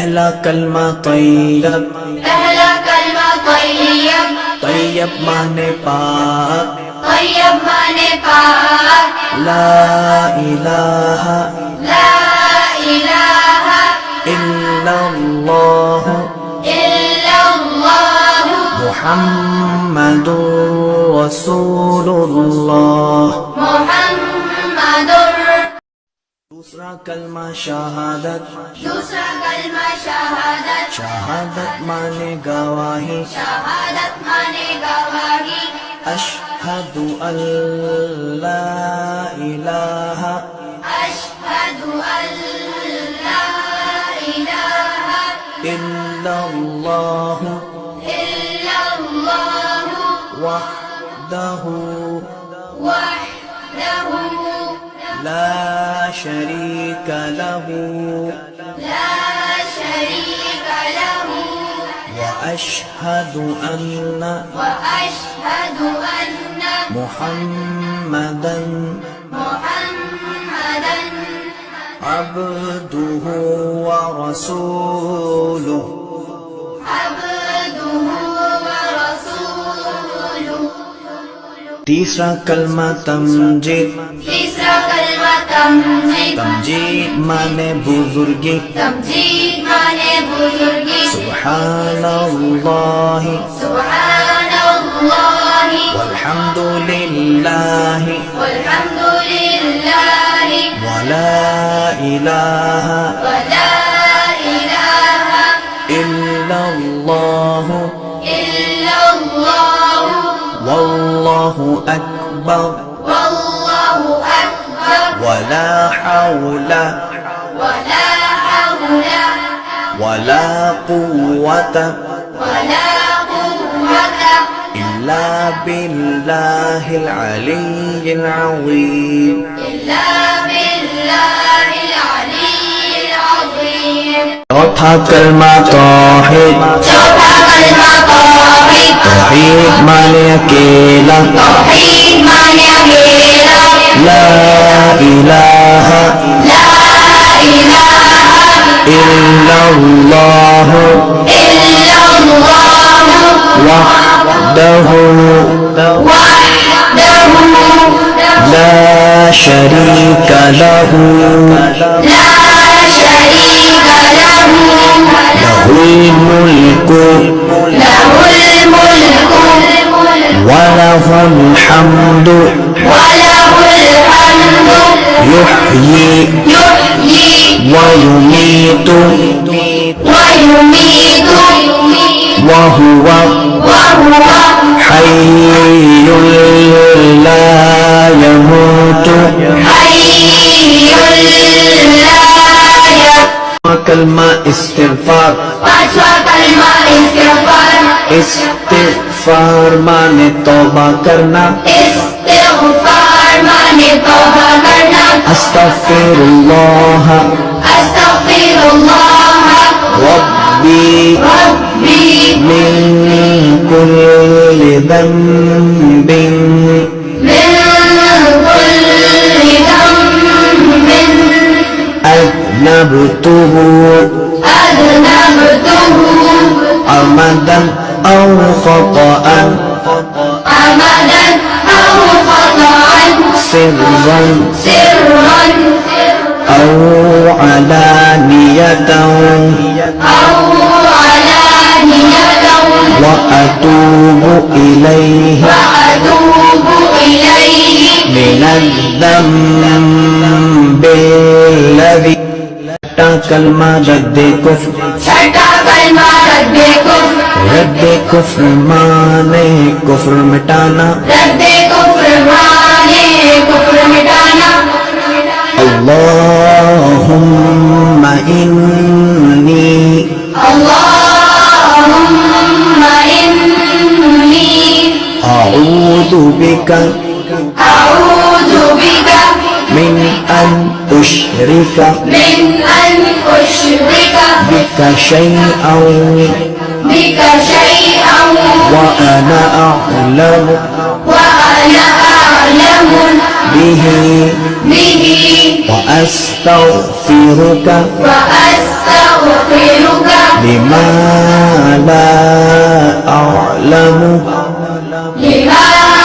पहला कलमा तैयब, पहला कलमा तैयब, तैयब माने पाक, तैयब माने पाक, ला इलाहा ला इलाहा इल्लल्लाह इल्लल्लाह मुहम्मदुर रसूलुल्लाह। मुहम्मदुर। दूसरा कलमा शहादत, दूसरा कलमा शहादत, शहादत माने गवाही, शहादत माने गवाही, अशहदु अल्ला इलाहा अशहदु अल्ला इलाहा इल्लल्लाह इल्लल्लाह वहदहु वहदहु ला शरीका लहु ला शरीका लहु व अशहदु अन्ना वअशहदु अन्न मुहम्मदन मुहम्मदन अब्दुहु व रसूलुहु। अब्दुहु व रसूलुहु। तीसरा कलमा तमजीद, तीसरा कलमा तमजीद, तमजीद माने बुजुर्गी, तमजीद माने बुजुर्गी, सुब्हानल्लाह सुब्हानल्लाह वल्हम्दुलिल्लाह वल्हम्दुलिल्लाह वला इलाहा वला इलाहा इल्लल्लाह इल्लल्लाह वल्लाहु अकबर वल्लाहु अकबर वला हौला वला हौला वला कुव्वता वला कुव्वता इल्ला बिल्लाहिल अलिय्यिल अज़ीम। इल्ला बिल्लाहिल अलिय्यिल अज़ीम। चौथा कलमा तौहीद, चौथा कलमा तौहीद, तौहीद माने अकेला, तौहीद माने अकेला, ला इलाहा ला इलाहा इल्लल्लाह इल्लल्लाह वहदहु वहदहु ला शरीका लहु ला शरीका लहु लहुल मुल्कु लहुल मुल्कु वलहुल हम्दु वलहुल हम्दु युहयी युहयी वयुमीतु वयुमीतु वहुवा वहुवा हय्युल ला यमूतु। हय्युल ला यमूत। कलमा इस्तिग़फ़ार, पांचवा कलमा इस्तिग़फ़ार, इस्तिग़फ़ार माने तौबा करना, इस्तिग़फ़ार माने तौबा करना, अस्तग़फ़िरुल्लाह अस्तग़फिरुल्लाह रब्बी रब्बी मिन कुल्लि ज़ंबिन मिन कुल्लि ज़ंबिन अज़नबतुहु अज़नबतुहु अमदन औ ख़तअन अमदन औ ख़तअन सिर्रन सिर्रन औ अलानियतन औ अलानियतन व अतूबु इलैहि वअतूबु इलैहि मिनज़्ज़म्बिल्लज़ी। छठा कलमा रद्दे कुफ्र, छठा कलमा रद्दे कुफ्र, रद्दे कुफ्र माने कुफ्र मिटाना, रद्दे कुफ्र माने कुफ्र मिटाना। अल्लाहुम्मा इन्नी अल्लाहुम्मा इन्नी अऊज़ु बिका अऊज़ु बिका मिन अन उश्रिका मिन अन उश्रिका बिका शैअन बिका शैअन व अना अअलमु व अना अअलमु बिही बिही व अस्तग़फिरुका व अस्तग़फिरुका لما لا أعلم لما